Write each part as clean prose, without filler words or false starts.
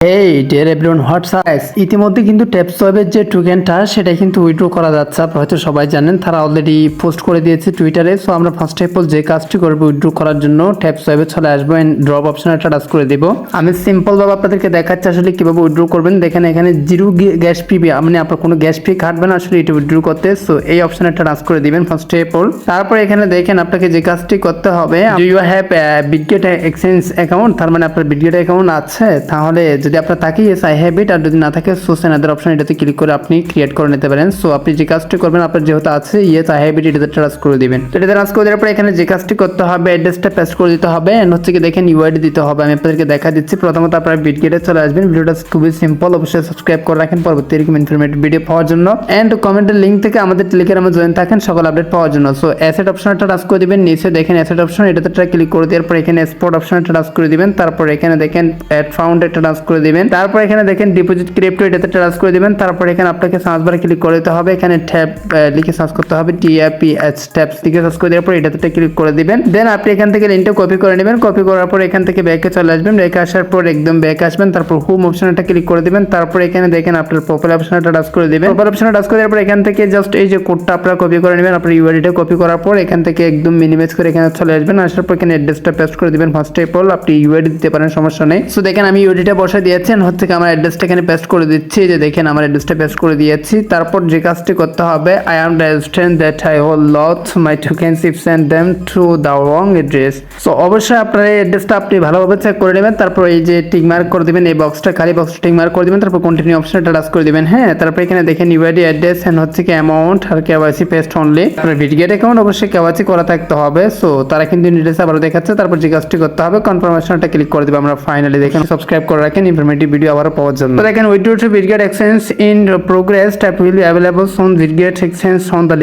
এই deer everyone WhatsApp ইতিমধ্যে কিন্তু ট্যাপসোয়াপের যে টোকেনটা সেটা কিন্তু উইথড্র করা যাচ্ছে। আপনারা হয়তো সবাই জানেন, তারা অলরেডি পোস্ট করে দিয়েছে টুইটারে। সো আমরা ফার্স্ট অফ অল যে কাজটি করবো উইথড্র করার জন্য ট্যাপসোয়াপে চলে আসবো এন্ড ড্রপ অপশনে একটা টাচ করে দেবো। আমি সিম্পল ভাবে আপনাদেরকে দেখাচ্ছি আসলে কিভাবে উইথড্র করবেন। দেখেন এখানে জিরো গ্যাস ফি, মানে আপনার কোনো গ্যাস ফি কাটবে না আসলে এটা উইথড্র করতে। সো এই অপশনে একটা টাচ করে দিবেন ফার্স্ট অফ অল। তারপর এখানে দেখেন আপনাকে যে কাজটি করতে হবে, you have Bitget exchange account, তার মানে আপনার বিটগেট অ্যাকাউন্ট আছে, তাহলে যদি আপনার থাকে ইয়েস আই হ্যাভ ইট, আর যদি না থাকে সো সেনাদার অপশন এটাতে ক্লিক করে আপনি ক্রিয়েট করে নিতে পারেন। সো আপনি যে কাজটি করবেন, আপনার যেহেতু আছে ইয়েস আই হ্যাভ ইট, এটাতে ট্রাস্ট করে দিবেন। এটাতে ট্রাস্ট করে দেওয়ার পর এখানে যে কাজটি করতে হবে অ্যাড্রেসটা পেস্ট করে দিতে হবে এন্ড হচ্ছে কি দেখেন ইউআইডি দিতে হবে। আমি আপনাদেরকে দেখা দিচ্ছি। প্রথমত আপনারা বিটগেটে চলে আসবেন। ভিডিওটা খুবই সিম্পল, অবশ্যই সাবস্ক্রাইব করে রাখেন পরবর্তী এরকম ইনফরমেটিভ ভিডিও পাওয়ার জন্য এন্ড কমেন্টের লিঙ্ক থেকে আমাদের টেলিগ্রামে জয়েন থাকেন সকল আপডেট পাওয়ার জন্য। সো অ্যাসেট অপশনটা টাচ করে দিবেন, নিচে দেখেন অ্যাসেট অপশন, এটাতে ক্লিক করে দেওয়ার পর এখানে এক্সপোর্ট অপশনটা টাচ করে দিবেন। তারপর এখানে দেখেন অ্যাড ফাউন্ড একটা টাচ করে দিবেন। তারপর এখানে দেখেন ডিপোজিট ক্রিপ্টো, এটাতে টাচ করে দিবেন। তারপর এখানে আপনাকে সার্চ বারে ক্লিক করে দিতে হবে, এখানে ট্যাব লিখে সার্চ করতে হবে, TAPS ট্যাবস লিখে সার্চ করে দেওয়ার পর এটাতে ক্লিক করে দিবেন। দেন আপনি এখান থেকে লিঙ্কটা কপি করে নেবেন। কপি করার পর এখান থেকে ব্যাকে চলে আসবেন। ব্যাকে আসার পর একদম ব্যাকে আসবেন, তারপর হোম অপশনটা ক্লিক করে দিবেন। তারপর এখানে দেখেন আপনার প্রোফাইল অপশনটা টাচ করে দিবেন। প্রোফাইল অপশনটা টাচ করে দেওয়ার পর এখান থেকে জাস্ট এই যে কোডটা আপনারা কপি করে নেবেন। আপনার ইউআইডিটা কপি করার পর এখান থেকে একদম মিনিমাইজ করে এখানে চলে আসবেন। আসার পর এখানে অ্যাড্রেসটা পেস্ট করে দিবেন। ফার্স্ট অফ অল আপনি ইউআইডি দিতে পারেন, সমস্যা নেই। সো দেখেন আমি ইউআইডিটা বসে দিয়েছেন, হচ্ছে আমার অ্যাড্রেসটা এখানে পেস্ট করে দিচ্ছি। যে দেখেন আমার অ্যাড্রেসটা পেস্ট করে দিয়েছি। তারপর যে কাজটি করতে হবে, I am registrant that I whole lot my tokens if send them to the wrong address. So অবশ্যই আপনার এই অ্যাড্রেসটা আপনি ভালোভাবে চেক করে নেবেন। তারপর এই যে টিক মার্ক করে দিবেন, এই বক্সটা খালি বক্সটা টিক মার্ক করে দিবেন। তারপর কন্টিনিউ অপশনটা টাচ করে দিবেন। হ্যাঁ, তারপর এখানে দেখেন ইউআইডি অ্যাড্রেস এন্ড হচ্ছে কি অ্যামাউন্ট আর কেওয়াইসি পেস্ট অনলি। আপনার বিটগেট অ্যাকাউন্ট অবশ্যই কেওয়াইসি করা থাকতে হবে। সো তারা কিন্তু ডিটেইলস আবার দেখাচ্ছে। তারপর যে কাজটি করতে হবে কনফার্মেশনটা ক্লিক করে দিবেন। আমরা ফাইনালি দেখেন সাবস্ক্রাইব করে রাখেন ইনফরমেটিভ ভিডিও আবার পাওয়ার জন্য। তো দেখেন withdraw to Bitget exchange in progress that will be available on Bitget exchange on the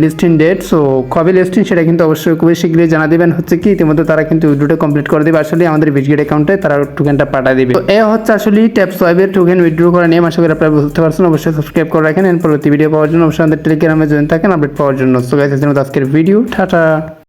listing date. So কবে লিস্টিং সেটা কিন্তু অবশ্যই খুবই শীঘ্রই জানা দিবেন। হচ্ছে কি ইতিমধ্যে তারা কিন্তু উইথড্রটা কমপ্লিট করে দেবে, আসলে আমাদের বিটগেট অ্যাকাউন্টে তারা টোকেনটা পাঠিয়ে দিবে। তো এ হচ্ছে আসলে ট্যাপসোয়াপের টোকেন উইথড্র করা নিয়ে। আশা করি আপনারা বুঝতে পারছেন। অবশ্যই সাবস্ক্রাইব করে রাখেন এর পরবর্তী ভিডিও পাওয়ার জন্য। অবশ্যই আমাদের টেলিগ্রামে জয়েন থাকেন আপডেট পাওয়ার জন্য। সো গাইস, আজকের ভিডিও টাটা।